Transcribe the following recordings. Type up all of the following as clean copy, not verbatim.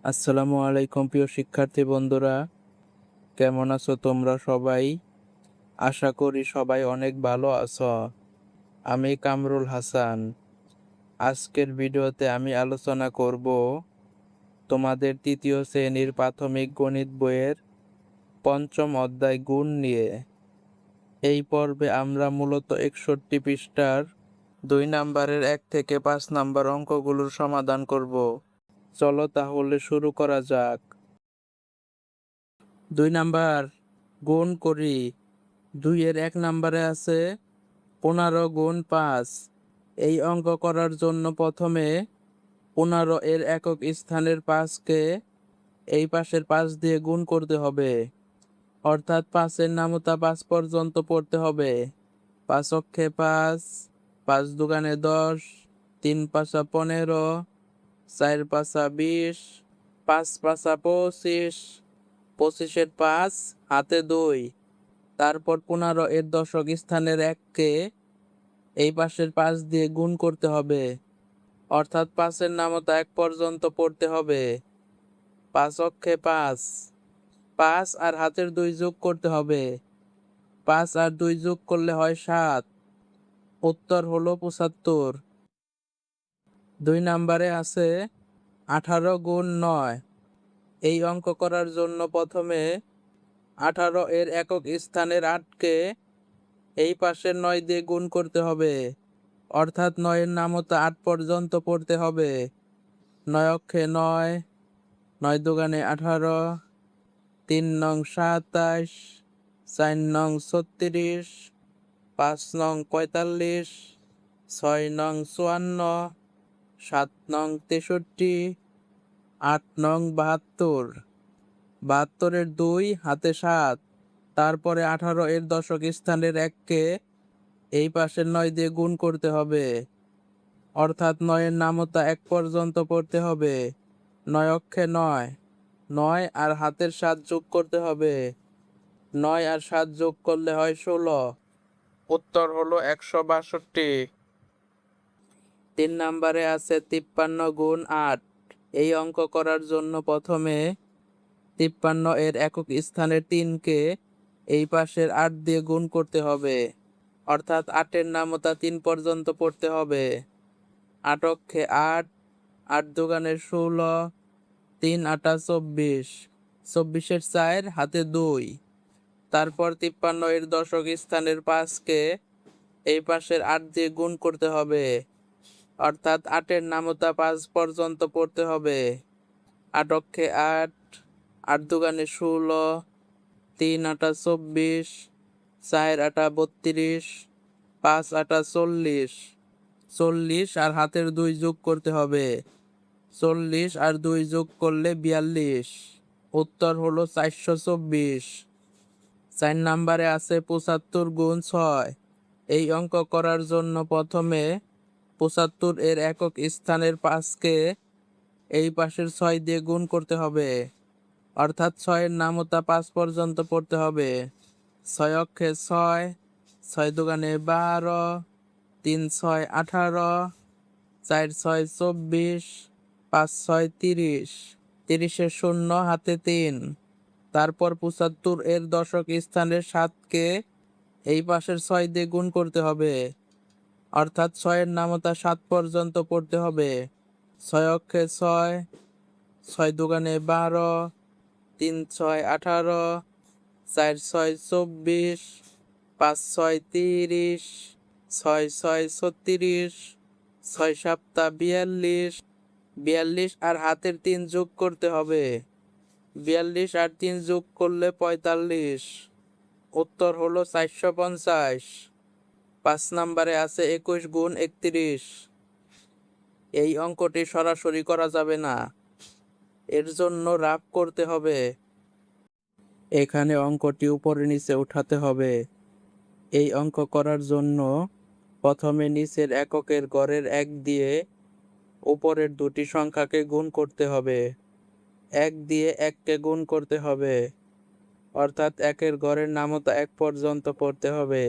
আসসালামু আলাইকুম প্রিয় শিক্ষার্থী বন্ধুরা, কেমন আছো তোমরা সবাই? আশা করি সবাই অনেক ভালো আছো। আমি কামরুল হাসান। আজকের ভিডিওতে আমি আলোচনা করব তোমাদের তৃতীয় শ্রেণীর প্রাথমিক গণিত বইয়ের পঞ্চম অধ্যায় গুণ নিয়ে। এই পর্বে আমরা মূলত 61 পৃষ্ঠার 2 নম্বরের 1 থেকে 5 নম্বর অঙ্কগুলোর সমাধান করব। চলো তাহলে শুরু করা যাক। 2 নাম্বার, গুণ করি। 2 এর 1 নম্বরে আছে 15 গুণ 5। এই অঙ্ক করার জন্য প্রথমে 15 এর একক স্থানের 5কে এই পাশের 5 দিয়ে গুণ করতে হবে, অর্থাৎ 5 এর নামতা 5 পর্যন্ত পড়তে হবে। 5 অক্ষে 5, 5 দুগানে 10, 3 পাঁচা 15, 4 পাঁচা 20, 5 পাঁচা 25, 25-এর 5 হাতে 2। তারপর 15 এর দশক স্থানের 1কে এই পাশের 5 দিয়ে গুণ করতে হবে, অর্থাৎ 5-এর নামতা 1 পর্যন্ত পড়তে হবে। 5 অক্ষে 5, 5 আর হাতের 2 যোগ করতে হবে। 5 আর 2 যোগ করলে হয় 7। উত্তর হলো 75। 2 নম্বরে আছে 18 গুণ 9। এই অঙ্ক করার জন্য প্রথমে 18 এর একক স্থানের 8কে এই পাশের 9 দিয়ে গুণ করতে হবে, অর্থাৎ 9-এর নামতা 8 পর্যন্ত পড়তে হবে। 9 অক্ষে 9, 9 দুগানে 18, 3 নং 27, 4 নং 36, 5 নং 45, 6 নং 54, 7 নং 63, 8 নং 72। 72-এর 2 হাতে 7। তারপরে 18 এর দশক স্থানের 1কে এই পাশের 9 দিয়ে গুণ করতে হবে, অর্থাৎ 9-এর নামতা 1 পর্যন্ত পড়তে হবে। 9 অক্ষে 9, 9 আর হাতের 7 যোগ করতে হবে। 9 আর 7 যোগ করলে হয় 16। উত্তর হলো 162। 3 নম্বরে আছে 53 গুণ 8। এই অঙ্ক করার জন্য প্রথমে 53 এর একক স্থানের 3কে এই পাশের 8 দিয়ে গুণ করতে হবে, অর্থাৎ 8-এর নামতা 3 পর্যন্ত পড়তে হবে। 8 অক্ষে 8, 8 দুগানে 16, 3 আটা 24, 24-এর 4 হাতে 2। তারপর 53 এর দশক স্থানের 5কে এই পাশের 8 দিয়ে গুণ করতে হবে, অর্থাৎ 8-এর নামতা 5 পর্যন্ত পড়তে হবে। 8 অক্ষে 8, 8 দুগানে 16, 3 আটা 24, 4 আটা 32, 5 আটা 40, 40 আর হাতের 2 যোগ করতে হবে। 40 আর 2 যোগ করলে 42। উত্তর হলো 424। 4 নম্বরে আছে 75 গুণ 6। এই অঙ্ক করার জন্য প্রথমে 75 এর একক স্থানের 5কে এই পাশের 6 দিয়ে গুণ করতে হবে, অর্থাৎ 6-এর নামতা 5 পর্যন্ত পড়তে হবে। 6 অক্ষে 6, 6 দুগানে 12, 3 6 18, 4 6 24, 5 6 30, 30-এর 0 হাতে 3। তারপর 75 এর দশক স্থানের 7কে এই পাশের 6 দিয়ে গুণ করতে হবে, অর্থাৎ 6-এর নামতা 7 পর্যন্ত পড়তে হবে। 6 অক্ষে 6, 6 দুগানে 12, 3 6 18, 4 6 24, 5 6 30, 6 6 36, 6 7 42, 42 আর হাতের 3 যোগ করতে হবে। 42 আর 3 যোগ করলে 45। উত্তর হলো 450। 5 নম্বরে আছে 21 গুণ 31। এই অঙ্কটি সরাসরি করা যাবে না, এর জন্য রাফ করতে হবে। এখানে অঙ্কটি উপরে নিচে উঠাতে হবে। এই অঙ্ক করার জন্য প্রথমে নিচের এককের গড়ের 1 দিয়ে উপরের দুটি সংখ্যাকে গুণ করতে হবে। 1 দিয়ে 1কে গুণ করতে হবে, অর্থাৎ 1-এর গড়ের নামতা 1 পর্যন্ত পড়তে হবে।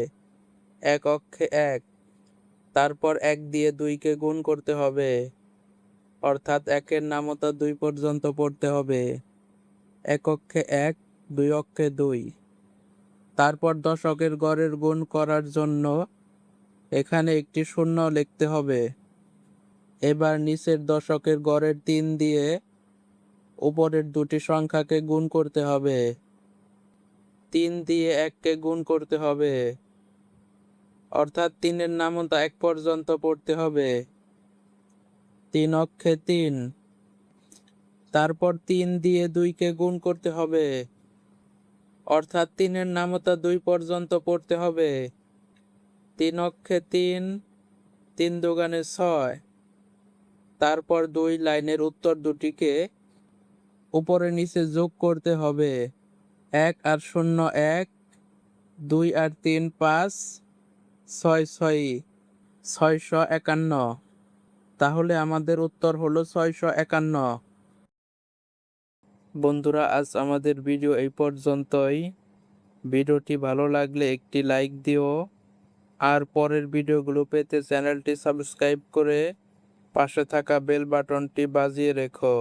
1 অক্ষে 1। তারপর 1 দিয়ে 2কে গুণ করতে হবে। অর্থাৎ একের নামতা 2 পর্যন্ত পড়তে হবে। এক অক্ষে 1, 2 অক্ষে 2। তারপর দশকের গড়ের গুণ করার জন্য এখানে একটি শূন্য লিখতে হবে। এবার নিচের দশকের গড়ের 3 দিয়ে উপরের দুটি সংখ্যাকে গুণ করতে হবে। 3 দিয়ে 1কে গুণ করতে হবে, অর্থাৎ 3-এর নামতা 1 পর্যন্ত পড়তে হবে। 3 অক্ষে 3। তারপর 3 দিয়ে 2কে গুণ করতে হবে, অর্থাৎ 3-এর নামতা 2 পর্যন্ত পড়তে হবে। 3 অক্ষে 3, 3 দুগুণে 6। তারপর 2 লাইনের উত্তর দুটিকে উপরে নিচে যোগ করতে হবে। 1 আর 0 1, 2 আর 3 5, 6 6, 651। তাহলে আমাদের উত্তর হলো 651। বন্ধুরা, আজ আমাদের ভিডিও এই পর্যন্তই। ভিডিওটি ভালো লাগলে একটি লাইক দিও, আর পরের ভিডিওগুলো পেতে চ্যানেলটি সাবস্ক্রাইব করে পাশে থাকা বেল বাটনটি বাজিয়ে রেখো।